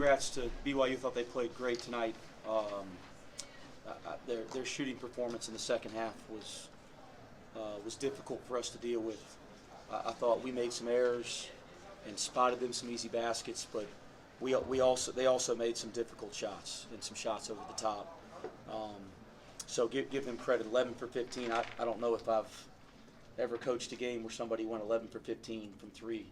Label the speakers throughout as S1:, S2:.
S1: congrats to BYU. Thought they played great tonight. Their shooting performance in the second half was difficult for us to deal with. I thought we made some errors and spotted them some easy baskets, but they also made some difficult shots and some shots over the top. So give them credit. 11 for 15. I don't know if I've ever coached a game where somebody went 11 for 15 from three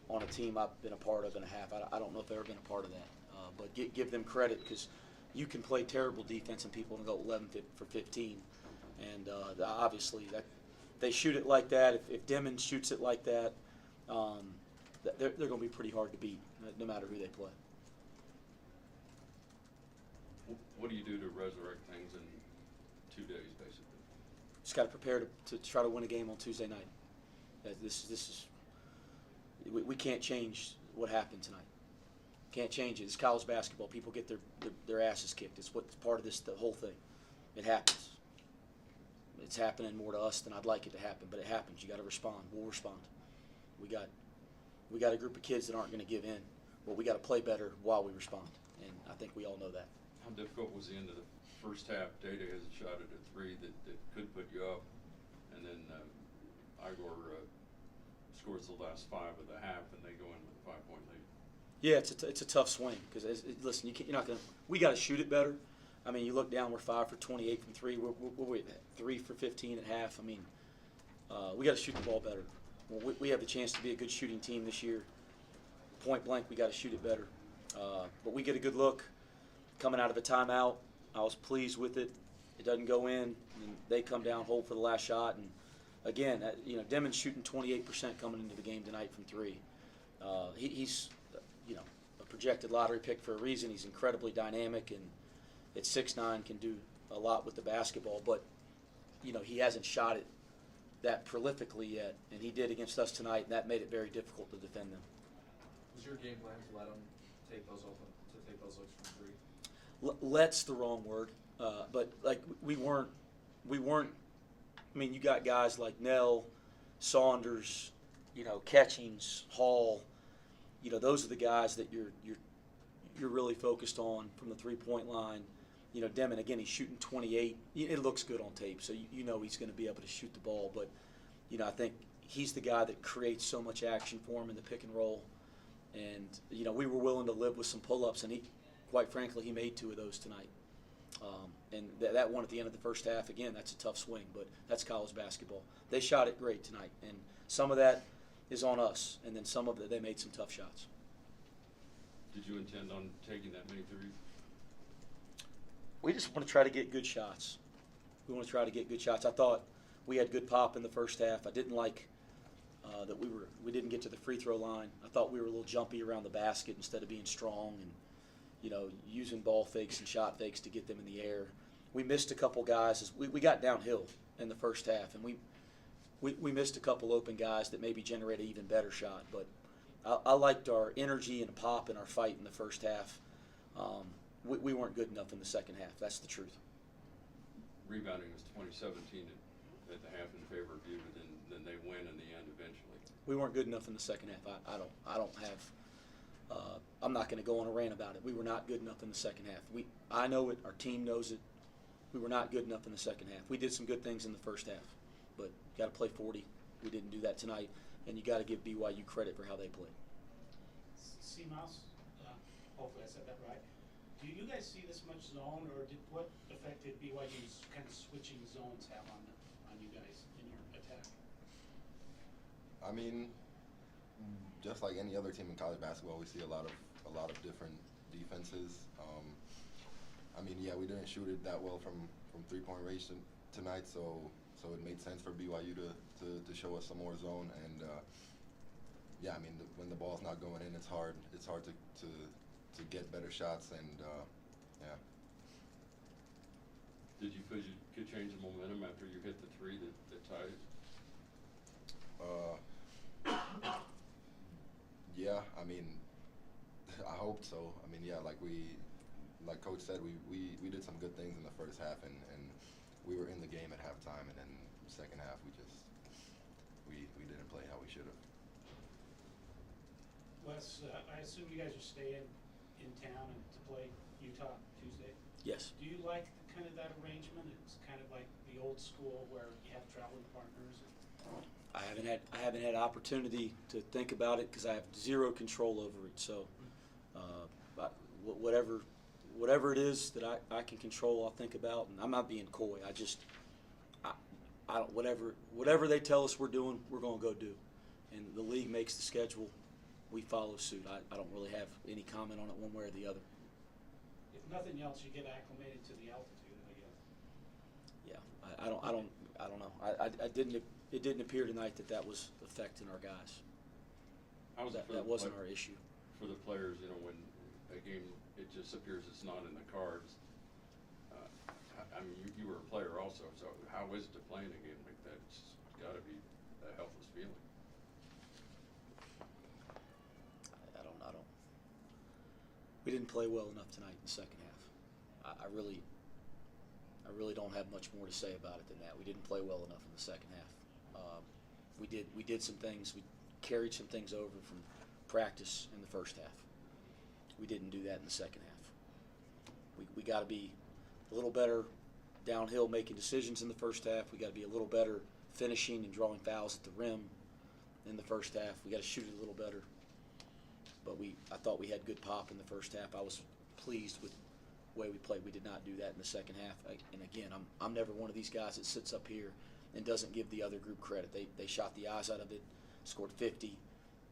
S1: on a team I've been a part of in a half. I don't know if I've ever been a part of that. But give them credit, because you can play terrible defense and people can go 11 for 15. And obviously they shoot it like that. If Demon shoots it like that, they're going to be pretty hard to beat, no matter who they play.
S2: What do you do to resurrect things in 2 days, basically?
S1: Just got to prepare to try to win a game on Tuesday night. We can't change what happened tonight. Can't change it. It's college basketball. People get their asses kicked. It's what's part of the whole thing. It happens. It's happening more to us than I'd like it to happen, but it happens. You got to respond. We'll respond. We got a group of kids that aren't going to give in. Well, we got to play better while we respond, and I think we all know that.
S2: How difficult was the end of the first half? Data has a shot at a three that could put you up, and then Igor scores the last 5 of the half, and they go in with a 5-point lead.
S1: Yeah, it's a tough swing, because listen, you're not going to. We got to shoot it better. I mean, you look down, we're 5 for 28 from three. We're 3 for 15 at half. I mean, we got to shoot the ball better. Well, we have the chance to be a good shooting team this year. Point blank, we got to shoot it better. But we get a good look coming out of a timeout. I was pleased with it. It doesn't go in, and they come down, hold for the last shot, and again, Demon's shooting 28% coming into the game tonight from three. He's a projected lottery pick for a reason. He's incredibly dynamic, and at 6'9" can do a lot with the basketball, but he hasn't shot it that prolifically yet, and he did against us tonight, and that made it very difficult to defend them.
S3: Was your game plan to let him take those looks from three?
S1: Let's the wrong word, but like we weren't. I mean, you got guys like Nell, Saunders, Catchings, Hall. Those are the guys that you're really focused on from the 3-point line. Demon, again, he's shooting 28. It looks good on tape, so he's going to be able to shoot the ball. But I think he's the guy that creates so much action for him in the pick and roll. And we were willing to live with some pull-ups, and quite frankly, he made 2 of those tonight. And that one at the end of the first half, again, that's a tough swing, but that's college basketball. They shot it great tonight, and some of that is on us, and then some of it, they made some tough shots.
S2: Did you intend on taking that many threes?
S1: We just want to try to get good shots. We want to try to get good shots. I thought we had good pop in the first half. I didn't like that we didn't get to the free throw line. I thought we were a little jumpy around the basket instead of being strong and using ball fakes and shot fakes to get them in the air. We missed a couple guys. We got downhill in the first half, and we missed a couple open guys that maybe generate an even better shot. But I liked our energy and pop in our fight in the first half. We weren't good enough in the second half. That's the truth.
S2: Rebounding was 2017 at the half in favor of you, but then they win in the end eventually.
S1: We weren't good enough in the second half. I don't have. I'm not going to go on a rant about it. We were not good enough in the second half. I know it. Our team knows it. We were not good enough in the second half. We did some good things in the first half, but you got to play 40. We didn't do that tonight, and you got to give BYU credit for how they played.
S4: Simas, hopefully I said that right. Do you guys see this much zone, or what effect did BYU's kind of switching zones have on you guys in your attack?
S5: I mean, just like any other team in college basketball, we see a lot of different defenses. I mean, yeah, we didn't shoot it that well from 3-point range tonight, so it made sense for BYU to show us some more zone. And yeah, I mean, when the ball's not going in, it's hard to get better shots. And yeah.
S2: Did you feel you could change the momentum after you hit the three that tied it?
S5: Yeah, I mean, I hope so. I mean, yeah, like Coach said, we did some good things in the first half, and we were in the game at halftime, and then second half we didn't play how we should have.
S4: Wes, I assume you guys are staying in town play Utah Tuesday.
S1: Yes.
S4: Do you like kind of that arrangement? It's kind of like the old school where you have traveling partners.
S1: I haven't had opportunity to think about it because I have zero control over it. So, whatever it is that I can control, I'll think about. And I'm not being coy. I don't, whatever they tell us we're doing, we're going to go do. And the league makes the schedule. We follow suit. I don't really have any comment on it one way or the other.
S4: If nothing else, you get acclimated to the altitude, I guess.
S1: Yeah, I don't know. It didn't appear tonight that was affecting our guys.
S2: How was it for
S1: That
S2: the
S1: wasn't
S2: play-
S1: our issue.
S2: For the players, you know, when a game, it just appears it's not in the cards. I mean, you were a player also, so how is it to play in a game like that? It's got to be a helpless feeling.
S1: I don't. We didn't play well enough tonight in the second half. I really don't have much more to say about it than that. We didn't play well enough in the second half. We did some things. We carried some things over from practice in the first half. We didn't do that in the second half. We got to be a little better downhill making decisions in the first half. We got to be a little better finishing and drawing fouls at the rim in the first half. We got to shoot it a little better. But I thought we had good pop in the first half. I was pleased with the way we played. We did not do that in the second half. And again, I'm never one of these guys that sits up here and doesn't give the other group credit. They shot the eyes out of it, scored 50.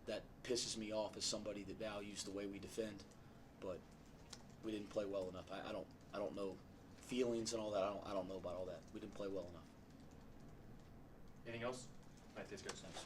S1: That pisses me off as somebody that values the way we defend. But we didn't play well enough. I don't know feelings and all that. I don't know about all that. We didn't play well enough.
S6: Anything else? All right, that's good. Thanks.